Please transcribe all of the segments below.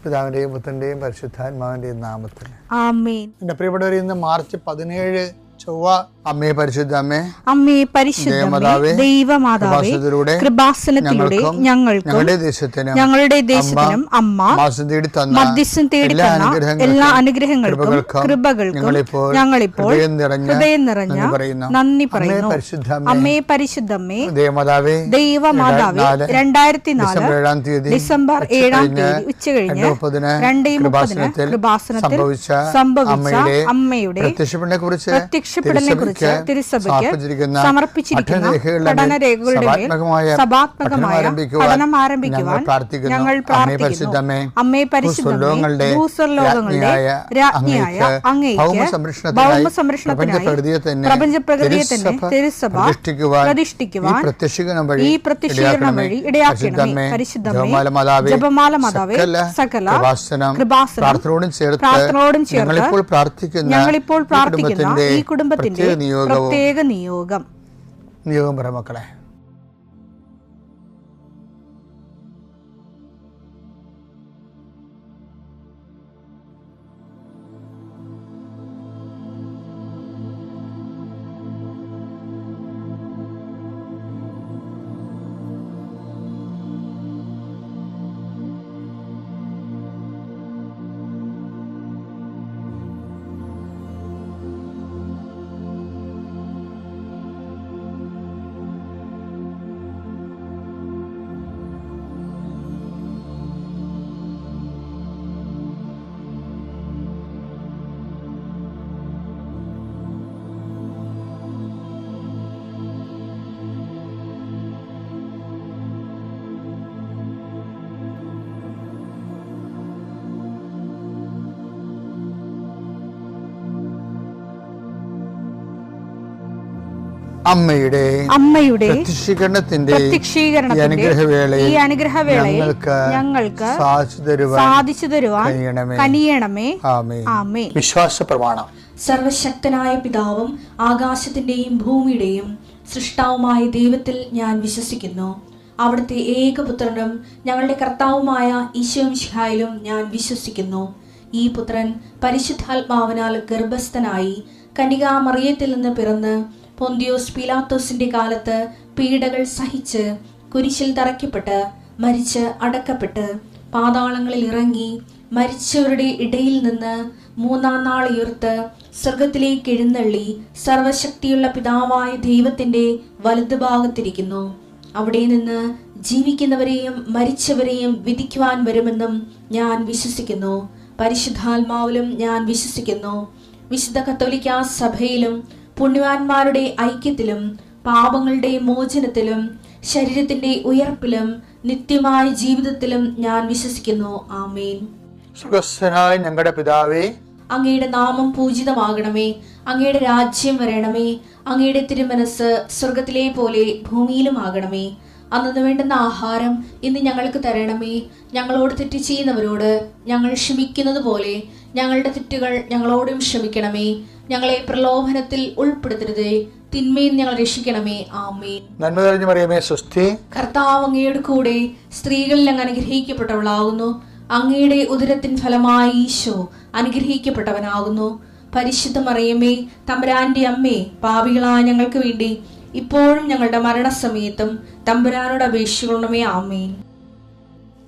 പിതാവിന്റെയും പുത്രന്റെയും പരിശുദ്ധാത്മാവിന്റെയും നാമത്തിൽ ആമേൻ. എന്റെ പ്രിയപ്പെട്ടവരെ, ഇന്ന് മാർച്ച് 17 ചൊവ്വ. അമ്മേ പരിശുദ്ധ അമ്മേ, അമ്മേ പരിശുദ്ധമേ, ദൈവമാതാവേ, കൃപാസനത്തിലൂടെ ഞങ്ങൾക്കും ഞങ്ങളുടെ ദേശത്തിനും അമ്മ മധ്യസ്ഥം തേടി തന്ന എല്ലാ അനുഗ്രഹങ്ങൾക്കും കൃപകൾക്കും ഞങ്ങളിപ്പോൾ ഹൃദയം നിറഞ്ഞ നന്ദി പറയുന്നു. അമ്മേ പരിശുദ്ധമേ, ദൈവമാതാവേ, 2004 ഡിസംബർ 7 ഉച്ചകഴിഞ്ഞ് 2:30 കൃപാസനത്തിൽ സംഭവിച്ച അമ്മയുടെ പ്രത്യക്ഷപ്പെടലിനെ കുറിച്ച് തിരുസഭയ്ക്ക് സമർപ്പിച്ചിരിക്കുന്ന പഠനരേഖകളുടെ മേൽ സഭാത്മകമായ പഠനം ആരംഭിക്കുവാൻ ഞങ്ങൾ പ്രാർത്ഥിക്കുന്നു. അമ്മേ പരിശുദ്ധമേ, ഭൂസ്വർലോകങ്ങളുടെ രാജ്ഞിയായ അങ്ങേയ്ക്ക് ഭൗമസംരക്ഷണത്തിനായി പ്രപഞ്ചപ്രകൃതിയെ തന്നെ തിരുസഭ പ്രതിഷ്ഠിക്കുവാൻ ഈ പ്രത്യക്ഷീകരണം വഴി ഇടയാക്കണമേ. പരിശുദ്ധമേ, ജപമാല മാതാവേ, സകല കൃപാസനം പ്രാർത്ഥനയോടും ചേർത്ത് ഞങ്ങളിപ്പോൾ പ്രാർത്ഥിക്കുന്ന ഈ കുടുംബത്തിന്റെ പ്രത്യേക നിയോഗം പറ മക്കളെ. അമ്മയുടെ പ്രത്യക്ഷീകരണത്തിന്റെ ഈ അനുഗ്രഹവേളയിൽ ഞങ്ങൾക്ക് സാധിച്ചു തരുവാൻ കനിയണമേ. ആമേൻ. വിശ്വാസ പ്രമാണം. സർവശക്തനായ പിതാവും ആകാശത്തിന്റെയും ഭൂമിയുടെയും സൃഷ്ടാവുമായ ദൈവത്തിൽ ഞാൻ വിശ്വസിക്കുന്നു. അവിടുത്തെ ഏകപുത്രനും ഞങ്ങളുടെ കർത്താവുമായ ഈശോ മിശിഹായിലും ഞാൻ വിശ്വസിക്കുന്നു. ഈ പുത്രൻ പരിശുദ്ധാത്മാവിനാൽ ഗർഭസ്ഥനായി കന്യകാമറിയത്തിൽ നിന്ന് പിറന്ന് പൊന്തിയോസ് പീലാത്തോസിന്റെ കാലത്ത് പീഡകൾ സഹിച്ച് കുരിശിൽ തറയ്ക്കപ്പെട്ട് മരിച്ച് അടക്കപ്പെട്ട് പാതാളങ്ങളിൽ ഇറങ്ങി മരിച്ചവരുടെ ഇടയിൽ നിന്ന് 3-ാം നാൾ ഉയർത്ത് സ്വർഗത്തിലേക്ക് എഴുന്നള്ളി സർവശക്തിയുള്ള പിതാവായ ദൈവത്തിന്റെ വലതുഭാഗത്തിരിക്കുന്നു. അവിടെ നിന്ന് ജീവിക്കുന്നവരെയും മരിച്ചവരെയും വിധിക്കുവാൻ വരുമെന്നും ഞാൻ വിശ്വസിക്കുന്നു. പരിശുദ്ധാത്മാവിലും ഞാൻ വിശ്വസിക്കുന്നു. വിശുദ്ധ കത്തോലിക്കാ സഭയിലും പുണ്യവാന്മാരുടെ ഐക്യത്തിലും പാപങ്ങളുടെ മോചനത്തിലും ശരീരത്തിന്റെ ഉയർപ്പിലും നിത്യമായ ജീവിതത്തിലും ഞാൻ വിശ്വസിക്കുന്നു. ആമേൻ. സ്വർഗ്ഗസ്ഥനായ ഞങ്ങളുടെ പിതാവേ, അങ്ങയുടെ നാമം പൂജിതമാകണമേ. അങ്ങയുടെ രാജ്യം വരണമേ. അങ്ങയുടെ തിരുമനസ് സ്വർഗത്തിലെ പോലെ ഭൂമിയിലും ആകണമേ. അന്നു വേണ്ടുന്ന ആഹാരം ഇന്ന് ഞങ്ങൾക്ക് തരണമേ. ഞങ്ങളോട് തെറ്റ് ചെയ്യുന്നവരോട് ഞങ്ങൾ ക്ഷമിക്കുന്നത് പോലെ ഞങ്ങളുടെ തെറ്റുകൾ ഞങ്ങളോടും ക്ഷമിക്കണമേ. ഞങ്ങളെ പ്രലോഭനത്തിൽ ഉൾപ്പെടുത്തരുതേ, തിന്മയിൽ ഞങ്ങൾ രക്ഷിക്കണമേ. ആമേൻ. നന്മ നിറഞ്ഞ മറിയമേ, സ്വസ്തി. കർത്താവ് അങ്ങയുടെ കൂടെ സ്ത്രീകളിൽ അങ്ങ് അനുഗ്രഹിക്കപ്പെട്ടവളാകുന്നു. അങ്ങയുടെ ഉദരത്തിൻ ഫലമായി ഈശോ അനുഗ്രഹിക്കപ്പെട്ടവനാകുന്നു. പരിശുദ്ധ മറിയമേ, തമ്പുരാന്റെ അമ്മേ, പാപികളായ ഞങ്ങൾക്ക് വേണ്ടി ഇപ്പോഴും ഞങ്ങളുടെ മരണസമയത്തും തമ്പുരാനോട് അപേക്ഷിക്കണമേ. ആമേൻ.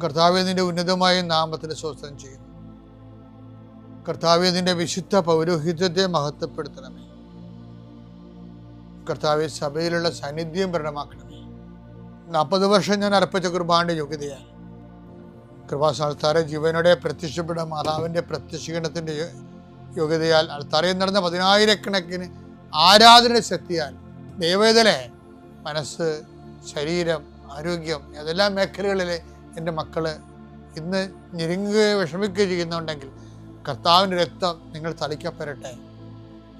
കർത്താവേ, നിന്റെ ഉന്നതമായ നാമത്തിന് സ്തോത്രം ചെയ്യുന്നു. കർത്താവേ, നിന്റെ വിശുദ്ധ പൗരോഹിത്യത്തെ മഹത്വപ്പെടുത്തണമേ. കർത്താവെ, സഭയിലുള്ള സാന്നിധ്യം പ്രകടമാക്കണമേ. 40 വർഷം ഞാൻ അർപ്പിച്ച കുർബാന്റെ യോഗ്യതയാണ് കൃപാസ്ഥാനത്താറെ ജീവനോടെ പ്രത്യക്ഷപ്പെട്ട മാതാവിന്റെ പ്രത്യക്ഷീകരണത്തിന്റെ യോഗ്യതയാൽ അൾത്താരയിൽ നടന്ന 10,000 ആരാധന ശക്തിയാൽ ദൈവവേദനെ മനസ്സ്, ശരീരം, ആരോഗ്യം ഏതെല്ലാം മേഖലകളിൽ എൻ്റെ മക്കള് ഇന്ന് ഞെരുങ്ങുകയോ വിഷമിക്കുകയോ ചെയ്യുന്നുണ്ടെങ്കിൽ കർത്താവിൻ്റെ രക്തം നിങ്ങൾ തളിക്കപ്പെടട്ടെ.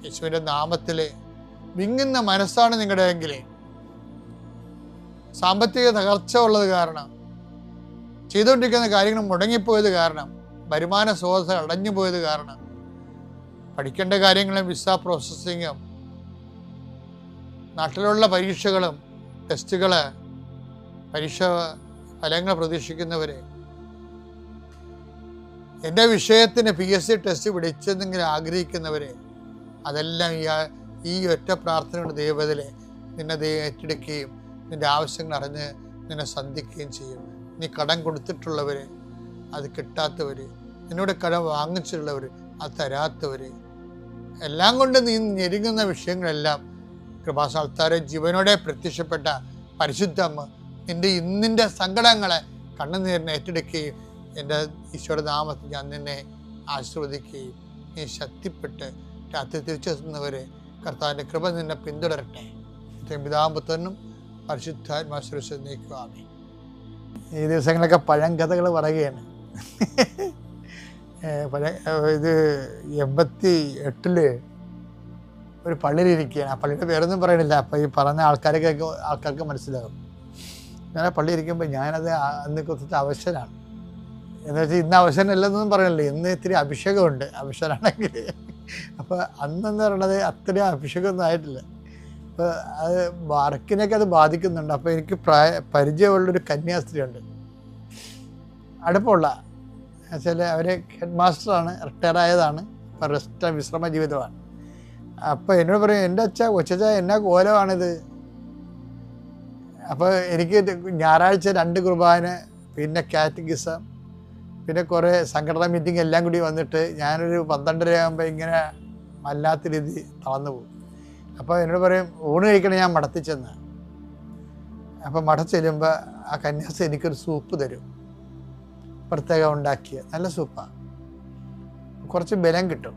യേശുവിൻ്റെ നാമത്തിൽ വിങ്ങുന്ന മനസ്സാണ് നിങ്ങളുടെ എങ്കിൽ, സാമ്പത്തിക തകർച്ച ഉള്ളത് കാരണം, ചെയ്തുകൊണ്ടിരിക്കുന്ന കാര്യങ്ങൾ മുടങ്ങിപ്പോയത് കാരണം, വരുമാന സ്രോതസ് അടഞ്ഞു പോയത് കാരണം, പഠിക്കേണ്ട കാര്യങ്ങളും വിസ പ്രോസസ്സിങ്ങും നാട്ടിലുള്ള പരീക്ഷകളും ടെസ്റ്റുകൾ പരീക്ഷ ഫലങ്ങൾ പ്രതീക്ഷിക്കുന്നവരെ എൻ്റെ വിഷയത്തിന് PSC ടെസ്റ്റ് പിടിച്ചെന്നെങ്കിലും ആഗ്രഹിക്കുന്നവരെ, അതെല്ലാം ഈ ഒറ്റ പ്രാർത്ഥനയുടെ ദൈവത്തിലെ നിന്നെ ഏറ്റെടുക്കുകയും നിൻ്റെ ആവശ്യങ്ങൾ അറിഞ്ഞ് നിന്നെ സന്ധിക്കുകയും ചെയ്യും. നീ കടം കൊടുത്തിട്ടുള്ളവർ, അത് കിട്ടാത്തവർ, നിന്നോട് കടം വാങ്ങിച്ചിട്ടുള്ളവർ, അത് തരാത്തവർ, എല്ലാം കൊണ്ട് നീ ഞെരുങ്ങുന്ന വിഷയങ്ങളെല്ലാം കൃപാസ്ഥാനത്താരെ ജീവനോടെ പ്രത്യക്ഷപ്പെട്ട പരിശുദ്ധമ്മ നിൻ്റെ ഇന്നിൻ്റെ സങ്കടങ്ങളെ കണ്ണുനീരിനെ ഏറ്റെടുക്കുകയും എൻ്റെ ഈശോയുടെ നാമത്തിൽ ഞാൻ നിന്നെ ആശീർവദിക്കുകയും നീ ശക്തിപ്പെട്ട് രാത്രി തിരിച്ചെത്തുന്നവരെ കർത്താവിൻ്റെ കൃപ നിന്നെ പിന്തുടരട്ടെ. ഇത്രയും പിതാമ്പുത്രനും പരിശുദ്ധാത്മാശ്രയിച്ച് നീക്കുവാമേ. ഈ ദിവസങ്ങളൊക്കെ പഴങ്കഥകൾ പറയുകയാണ്. ഇത് 88 ഒരു പള്ളിയിലിരിക്കുകയാണ്. ആ പള്ളിയുടെ പേരൊന്നും പറയണില്ല. അപ്പോൾ ഈ പറഞ്ഞ ആൾക്കാർക്ക് മനസ്സിലാകും. ഞാൻ ആ പള്ളി ഇരിക്കുമ്പോൾ ഞാനത് അന്ന് കുറച്ച് അവശനാണ്. എന്ന് വെച്ചാൽ ഇന്ന് അവശനല്ലെന്നൊന്നും പറയണില്ല, ഇന്ന് ഇത്തിരി അഭിഷേകമുണ്ട് അവശനാണെങ്കിൽ. അപ്പോൾ അന്നെന്ന് പറയണത് അത്രയും അഭിഷേകമൊന്നും ആയിട്ടില്ല. അപ്പോൾ അത് വർക്കിനൊക്കെ അത് ബാധിക്കുന്നുണ്ട്. അപ്പോൾ എനിക്ക് പരിചയമുള്ളൊരു കന്യാസ്ത്രീയുണ്ട്, അടുപ്പമുള്ള വെച്ചാൽ അവർ ഹെഡ് മാസ്റ്ററാണ്, റിട്ടയർ ആയതാണ്, ഇപ്പോൾ വിശ്രമ ജീവിതമാണ്. അപ്പോൾ എന്നോട് പറയും, എൻ്റെ കൊച്ചച്ച എന്നാ കോലമാണിത്. അപ്പോൾ എനിക്ക് ഞായറാഴ്ച 2 കുർബാന, പിന്നെ കാറ്റഗിസം, പിന്നെ കുറേ സംഘടനാ മീറ്റിംഗ് എല്ലാം കൂടി വന്നിട്ട് ഞാനൊരു 12:30 ആകുമ്പോൾ ഇങ്ങനെ വല്ലാത്ത രീതി തളർന്നു പോകും. അപ്പോൾ എന്നോട് പറയും, ഊണ് കഴിക്കണം ഞാൻ മഠത്തിൽ ചെന്ന്. അപ്പോൾ മഠം ചെല്ലുമ്പോൾ ആ കന്യാസ്ത്രീ എനിക്കൊരു സൂപ്പ് തരും, പ്രത്യേകം ഉണ്ടാക്കിയ നല്ല സൂപ്പാണ്, കുറച്ച് ബലം കിട്ടും.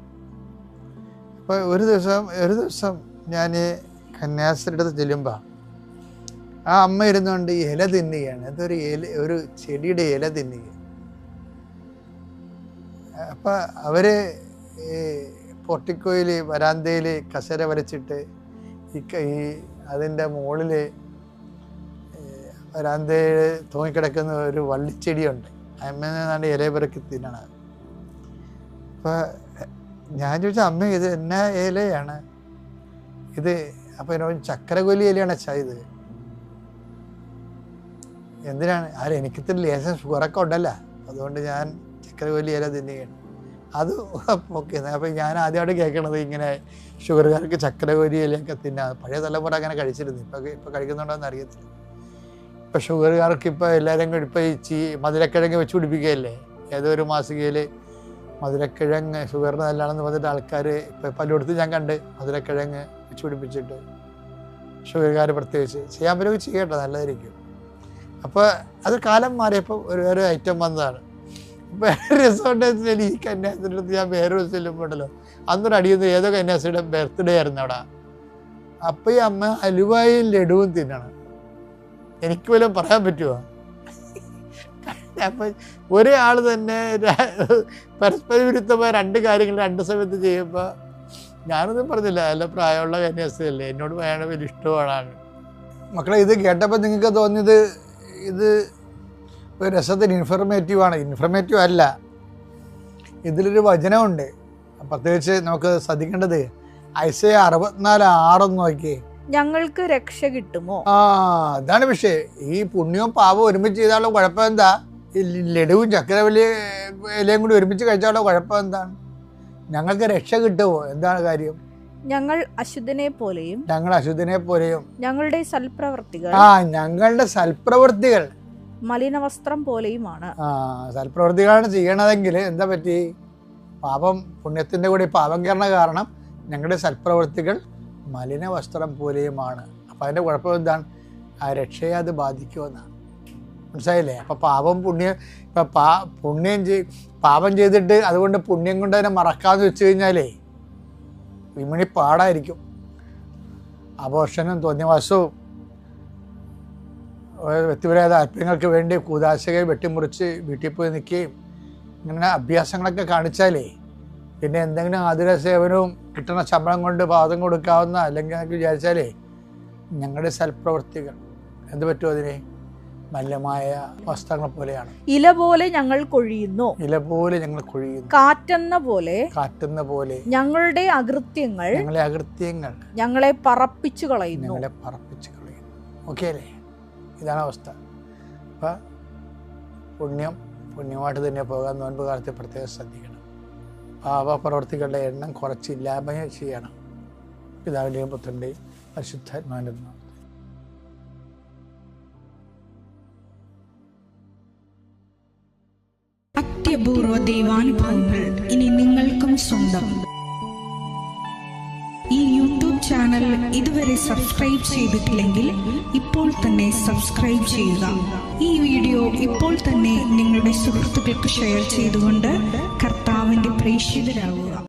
അപ്പോൾ ഒരു ദിവസം ഞാൻ കന്യാസ്ത്രീയുടെ അടുത്ത് ചെല്ലുമ്പോൾ ആ അമ്മ ഇരുന്നുകൊണ്ട് ഇല തിന്നുകയാണ്. അതൊരു ഒരു ചെടിയുടെ ഇല തിന്നുക. അപ്പം അവർ പോർട്ടിക്കോയിൽ വരാന്തയിൽ കസേര വരച്ചിട്ട് ഈ അതിൻ്റെ മുകളിൽ വരാന്തയിൽ തൂങ്ങിക്കിടക്കുന്ന ഒരു വള്ളിച്ചെടിയുണ്ട്. അമ്മേന്നാണ്ട് ഇല പിറക്കി തിന്നണം. അപ്പോൾ ഞാൻ ചോദിച്ചാൽ, അമ്മ ഇത് എന്നാ ഇലയാണ് ഇത്? അപ്പോൾ എന്നോട് ചക്കരകൊല്ലി ഇലയാണ് അച്ഛാ ഇത്. എന്തിനാണ്? എനിക്കിത്തിരി ലേശം ഷുഗറൊക്കെ ഉണ്ടല്ലോ, അതുകൊണ്ട് ഞാൻ ചക്കരകൊല്ലി ഇല തിന്നുകയാണ്. അത് ഓക്കെ. അപ്പോൾ ഞാൻ ആദ്യമായിട്ട് കേൾക്കണത് ഇങ്ങനെ ഷുഗറുകാർക്ക് ചക്കരകൊല്ലി ഇലയൊക്കെ തിന്നാം. പഴയ തലമുറ അങ്ങനെ കഴിച്ചിരുന്നു, ഇപ്പോൾ കഴിക്കുന്നുണ്ടോയെന്ന് അറിയത്തില്ല. ഇപ്പോൾ ഷുഗറുകാർക്ക് ഇപ്പോൾ എല്ലാവരും ഇപ്പോൾ ഈ മധുരക്കിഴങ്ങ് വെച്ച് പിടിപ്പിക്കുകയല്ലേ. ഏതോ ഒരു മാസികയിൽ മധുരക്കിഴങ്ങ് ഷുഗറിന് നല്ലതാണെന്ന് പറഞ്ഞിട്ട് ആൾക്കാർ ഇപ്പോൾ പലയിടത്തും ഞാൻ കണ്ട് മധുരക്കിഴങ്ങ് വെച്ച് പിടിപ്പിച്ചിട്ട് ഷുഗറുകാർ പ്രത്യേകിച്ച് ചെയ്യാൻ പറ്റുമെങ്കിൽ ചെയ്യട്ടെ, നല്ലതായിരിക്കും. അപ്പോൾ അത് കാലം മാറിയപ്പോൾ ഒരു ഐറ്റം വന്നതാണ്. വേറെ രസമുണ്ടെന്ന് ഈ കന്യാസ്ത്രീയുടെ അടുത്ത് ഞാൻ വേറെ ദിവസം ചെല്ലുമ്പോണ്ടല്ലോ, അന്നൊരു അടിയുന്നത് ഏതോ കന്യാസ്ത്രീയുടെ ബർത്ത്ഡേ ആയിരുന്നു അവിടെ. അപ്പോൾ ഈ അമ്മ ഹലുവായും ലഡുവും തിന്നണം. എനിക്ക് വല്ലതും പറയാൻ പറ്റുമോ? അപ്പം ഒരാൾ തന്നെ പരസ്പര വിരുദ്ധമായ 2 കാര്യങ്ങൾ 2 സമയത്ത് ചെയ്യുമ്പോൾ ഞാനൊന്നും പറഞ്ഞില്ല. നല്ല പ്രായമുള്ള കന്യാസ്ത്രീയല്ലേ, എന്നോട് വേണം, വലിയ ഇഷ്ടമാണ്. മക്കളെ, ഇത് കേട്ടപ്പോൾ നിങ്ങൾക്ക് തോന്നിയത് ഇത് ഒരു രസത്തിന് ഇൻഫർമേറ്റീവാണ്. ഇൻഫർമേറ്റീവ് അല്ല, ഇതിലൊരു വചനമുണ്ട്. പ്രത്യേകിച്ച് നമുക്ക് ശ്രദ്ധിക്കേണ്ടത് ഐസയ 64:6 നോക്കിയേ. ഞങ്ങൾക്ക് രക്ഷ കിട്ടുമോ? അതാണ് വിഷയം. ഈ പുണ്യവും പാപവും ഒരുമിച്ച് ചെയ്താലുള്ള കുഴപ്പം എന്താ? ഈ ലഡുവും ചക്കരവല്ലി ഇലയും കൂടി ഒരുമിച്ച് കഴിച്ചാലുള്ള കുഴപ്പം എന്താണ്? ഞങ്ങൾക്ക് രക്ഷ കിട്ടുമോ? എന്താണ് കാര്യം? ഞങ്ങൾ അശുദ്ധനെ പോലെയും ഞങ്ങളുടെ സൽപ്രവൃത്തികൾ മലിനവസ്ത്രം പോലെയുമാണ്. സൽപ്രവൃത്തികളാണ് ചെയ്യണതെങ്കിൽ എന്താ പറ്റി? പാപം പുണ്യത്തിൻ്റെ കൂടി പാപം കാരണം ഞങ്ങളുടെ സൽപ്രവൃത്തികൾ മലിന വസ്ത്രം പോലെയുമാണ്. അപ്പം അതിൻ്റെ കുഴപ്പം എന്താണ്? ആ രക്ഷയെ അത് ബാധിക്കുമെന്നാണ്. മനസ്സിലായില്ലേ? അപ്പം പാപം പുണ്യം, ഇപ്പം പാപം ചെയ്തിട്ട് അതുകൊണ്ട് പുണ്യം കൊണ്ട് തന്നെ മറക്കാമെന്ന് വെച്ച് കഴിഞ്ഞാലേ വിമണി പാടായിരിക്കും. ആഘോഷനും തോന്നിയവാസവും വ്യക്തിപരമായ താല്പര്യങ്ങൾക്ക് വേണ്ടി കൂതാശകൾ വെട്ടിമുറിച്ച് വീട്ടിൽ പോയി നിൽക്കുകയും ഇങ്ങനെ അഭ്യാസങ്ങളൊക്കെ കാണിച്ചാലേ പിന്നെ എന്തെങ്കിലും ആതുര സേവനവും കിട്ടുന്ന ശമ്പളം കൊണ്ട് പാദം കൊടുക്കാവുന്ന അല്ലെങ്കിൽ എന്നൊക്കെ വിചാരിച്ചാലേ ഞങ്ങളുടെ സൽപ്രവൃത്തികൾ എന്ത് പറ്റുമോ? അതിനെ മലിനമായ വസ്ത്രങ്ങൾ പോലെയാണ്. ഇല പോലെ ഞങ്ങൾ കൊഴിയുന്നു, കാറ്റെന്ന പോലെ ഞങ്ങളുടെ അകൃത്യങ്ങൾ ഞങ്ങളെ പറപ്പിച്ചു കളയുന്നു. ഓക്കെ അല്ലേ? ഇതാണ് അവസ്ഥ. അപ്പം പുണ്യം പുണ്യമായിട്ട് തന്നെ പോകാൻ നോൻപ് കാലത്ത് പ്രത്യേകം ശ്രദ്ധിക്കണം. പാപപ്രവർത്തികളുടെ എണ്ണം കുറച്ചില്ലായ്മ ചെയ്യണം. പിതാവിൻ്റെയും പുത്രൻ്റെയും പരിശുദ്ധാത്മാവിൻ്റെയും നാമത്തിൽ. അത്യപൂർവ ദൈവാനുഭവങ്ങൾ ഇനി നിങ്ങൾക്കും സ്വന്തം. ഈ യൂട്യൂബ് ചാനൽ ഇതുവരെ സബ്സ്ക്രൈബ് ചെയ്തിട്ടില്ലെങ്കിൽ ഇപ്പോൾ തന്നെ സബ്സ്ക്രൈബ് ചെയ്യുക. ഈ വീഡിയോ ഇപ്പോൾ തന്നെ നിങ്ങളുടെ സുഹൃത്തുക്കൾക്ക് ഷെയർ ചെയ്തുകൊണ്ട് കർത്താവിൻ്റെ പ്രേക്ഷിതരാകുക.